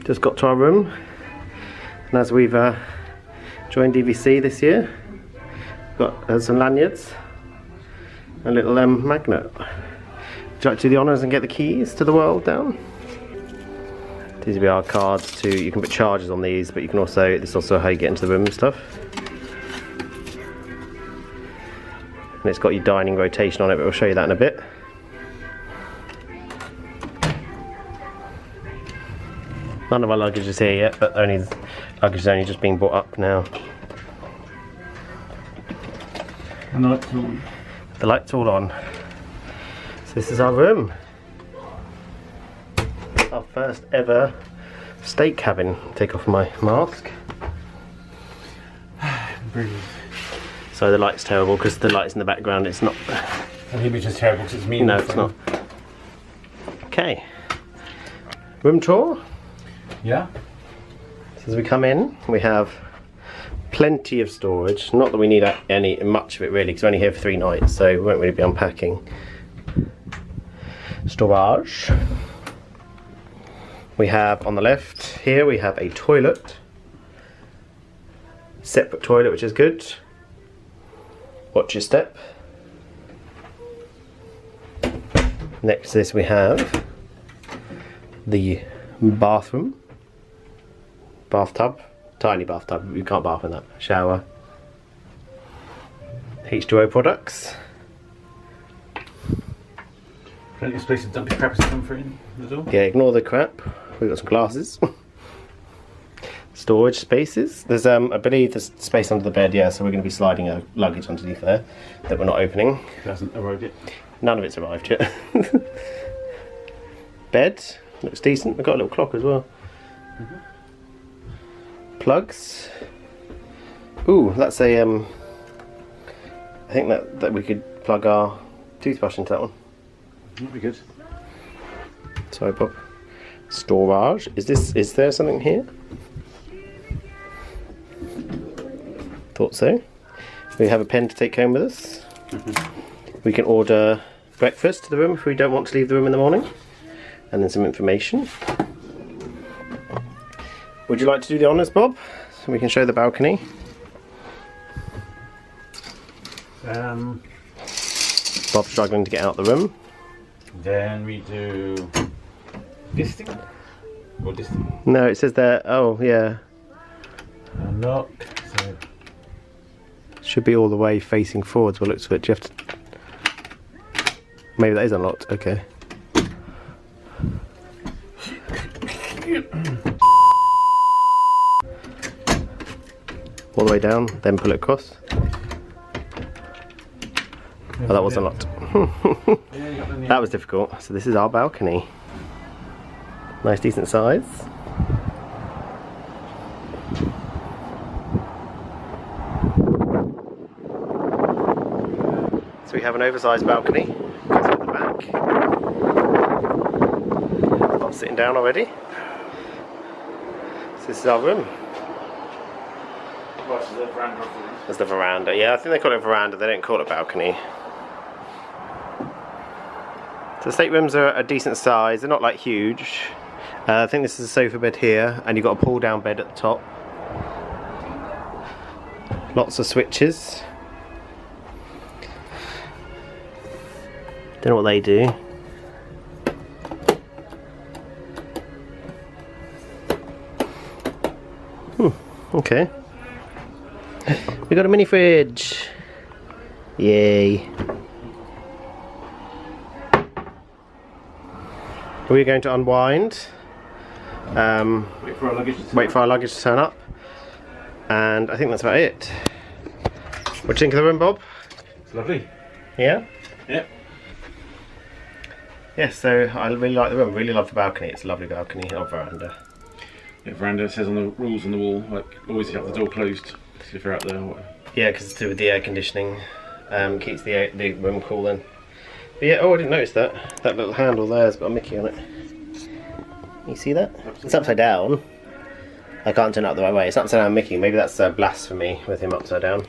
Just got to our room, and as we've joined DVC this year, we've got some lanyards, a little magnet. Would you like to do the honours and get the keys to the world down? These will be our cards too. You can put charges on these, but you can also, this is also how you get into the room and stuff. And it's got your dining rotation on it, but we'll show you that in a bit. None of our luggage is here yet, but luggage is only just being brought up now. And the light's on. The light's all on. So this is our room. Our first ever state cabin. Take off my mask. Breathe. So the light's terrible because the light's in the background. It's not. And the image is terrible because it's me. No, it's not. Okay. Room tour. Yeah. So as we come in, we have plenty of storage. Not that we need much of it really, because we're only here for 3 nights, so we won't really be unpacking. Storage. We have on the left here, we have a toilet. Separate toilet, which is good. Watch your step. Next to this we have the bathroom. Bathtub, tiny bathtub, you can't bath in that. Shower. H2O products. Plenty of space to dump your crap as comfort in the door. Yeah, ignore the crap. We've got some glasses. Storage spaces. There's I believe there's space under the bed, yeah, so we're going to be sliding our luggage underneath there that we're not opening. It hasn't arrived yet. None of it's arrived yet. Bed, looks decent. We've got a little clock as well. Plugs. Ooh, that's a I think that we could plug our toothbrush into that one. That'd be good. Sorry, Bob. Storage. Is there something here? Thought so. We have a pen to take home with us. We can order breakfast to the room if we don't want to leave the room in the morning. And then some information. Would you like to do the honours, Bob? So we can show the balcony. Bob's struggling to get out the room. Then we do this thing? Or this thing? No, it says there, oh yeah. Unlock. So Should be all the way facing forwards by the looks of it. Do you have to... Maybe that is unlocked, okay. All the way down, then pull it across. Oh, that was unlocked. That was difficult. So this is our balcony. Nice decent size. So we have an oversized balcony. Goes at the back. I'm sitting down already. So this is our room. Well, the veranda. There's the veranda. Yeah, I think they call it veranda. They don't call it balcony. So the staterooms are a decent size. They're not like huge. I think this is a sofa bed here, and you've got a pull down bed at the top. Lots of switches. Don't know what they do. Okay. We got a mini fridge. Yay. We're going to unwind. Wait for our luggage to turn up. And I think that's about it. What do you think of the room, Bob? It's lovely. Yeah? Yep. Yeah, so I really like the room. Really love the balcony. It's a lovely balcony or veranda. Yeah, veranda says on the rules on the wall, like always have the door closed if you're out there. Or whatever. Yeah, because it's to do with the air conditioning. Keeps the room cooling. But yeah, oh, I didn't notice that. That little handle there's got a Mickey on it. You see that? It's upside down. I can't turn it up the right way. It's upside down Mickey. Maybe that's blasphemy with him upside down.